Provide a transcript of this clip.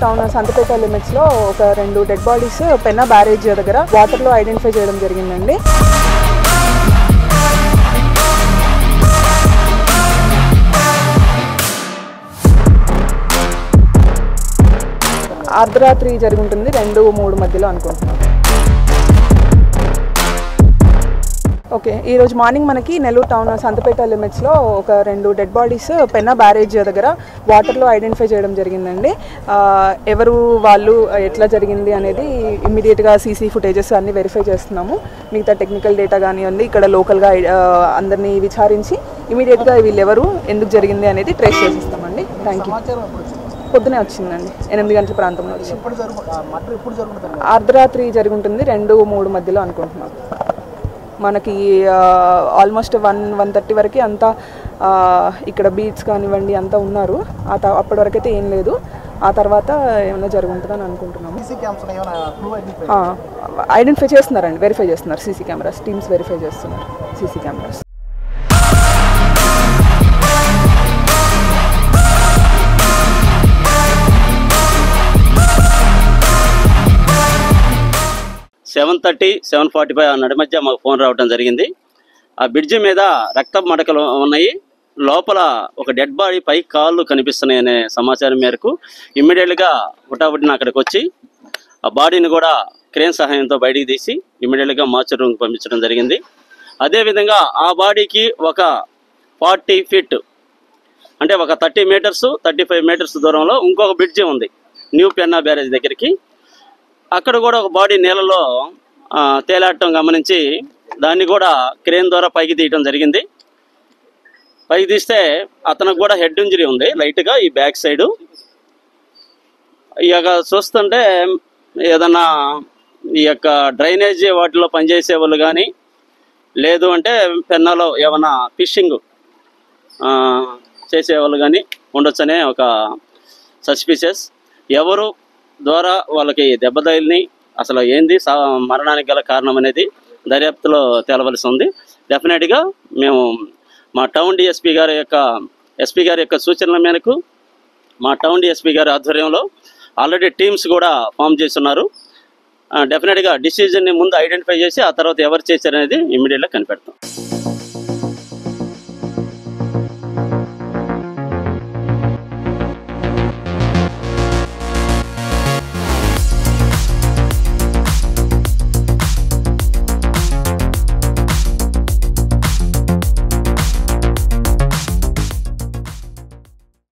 Town Santhapeta limits లో ఒక 2 dead bodies Penna barrage దగ్గర వాటర్ లో ఐడెంటిఫై చేయడం జరిగిందండి. అర్ధరాత్రి జరుగుతుంది 2-3 మధ్యలో అనుకుంటున్నాం. ఓకే, ఈరోజు మార్నింగ్ మనకి నెల్లూరు టౌన్ సంతపేట లిమిట్స్లో ఒక 2 డెడ్ బాడీస్ పెన్నా బ్యారేజ్ దగ్గర వాటర్లో ఐడెంటిఫై చేయడం జరిగిందండి. ఎవరు వాళ్ళు ఎట్లా జరిగింది అనేది ఇమ్మీడియట్గా సీసీ ఫుటేజెస్ అన్నీ వెరిఫై చేస్తున్నాము. మిగతా టెక్నికల్ డేటా కానివ్వండి, ఇక్కడ లోకల్గా అందరినీ విచారించి ఇమ్మీడియట్గా వీళ్ళు ఎవరు ఎందుకు జరిగింది అనేది ట్రేస్ చేసిస్తామండి. Thank you. పొద్దునే వచ్చిందండి, 8 గంటల ప్రాంతంలో వచ్చి. అర్ధరాత్రి జరుగుతుంది 2-3 మధ్యలో అనుకుంటున్నాం. మనకి ఆల్మోస్ట్ 1-1:30 వరకు అంతా ఇక్కడ బీట్స్ కానివ్వండి అంతా ఉన్నారు. అప్పటి వరకు అయితే ఏం లేదు. ఆ తర్వాత ఏమైనా జరుగుతుందని అనుకుంటున్నాము. ఐడెంటిఫై చేస్తున్నారండి, వెరిఫై చేస్తున్నారు. సీసీ కెమెరాస్ టీమ్స్ వెరిఫై చేస్తున్నారు సీసీ కెమెరాస్. (7:30, 7:45) ఆ నడి మధ్య మాకు ఫోన్ రావడం జరిగింది. ఆ బ్రిడ్జి మీద రక్తపు మడకలు ఉన్నాయి, లోపల ఒక డెడ్ బాడీ పై కాళ్ళు కనిపిస్తున్నాయి అనే సమాచారం మేరకు ఇమ్మీడియట్గా హుటాహుటిన అక్కడికి వచ్చి ఆ బాడీని కూడా క్రేన్ సహాయంతో బయటికి తీసి ఇమ్మీడియట్గా మార్చర్ రూమ్కి పంపించడం జరిగింది. అదేవిధంగా ఆ బాడీకి ఒక 40 ఫీట్ అంటే ఒక 30 మీటర్స్ 35 మీటర్స్ దూరంలో ఇంకొక బ్రిడ్జి ఉంది న్యూ పెన్నా బ్యారేజ్ దగ్గరికి. అక్కడ కూడా ఒక బాడీ నీళ్ళలో తేలాడటం గమనించి దాన్ని కూడా క్రేన్ ద్వారా పైకి తీయటం జరిగింది. పైకి తీస్తే అతనికి కూడా హెడ్ ఇంజరీ ఉంది లైట్గా ఈ బ్యాక్ సైడు. ఇక చూస్తుంటే ఏదన్నా ఈ యొక్క డ్రైనేజీ వాటిలో పనిచేసే వాళ్ళు కానీ లేదు అంటే పెన్నాలో ఏమన్నా ఫిషింగ్ చేసేవాళ్ళు కానీ ఉండొచ్చనే ఒక సస్పిషియస్. ఎవరు ద్వారా వాళ్ళకి దెబ్బ తగిలిని అసలు ఏంది మరణానికి గల కారణం అనేది దర్యాప్తులో తేలవలసి ఉంది. డెఫినెట్గా మేము మా టౌన్ ఎస్పీ గారి యొక్క సూచనల మేరకు మా టౌన్ డిఎస్పీ గారి ఆధ్వర్యంలో ఆల్రెడీ టీమ్స్ కూడా ఫామ్ చేస్తున్నారు. డెఫినెట్గా డిసిజన్ని ముందు ఐడెంటిఫై చేసి ఆ తర్వాత ఎవరు చేశారనేది ఇమ్మీడియట్గా కనిపెడతాం.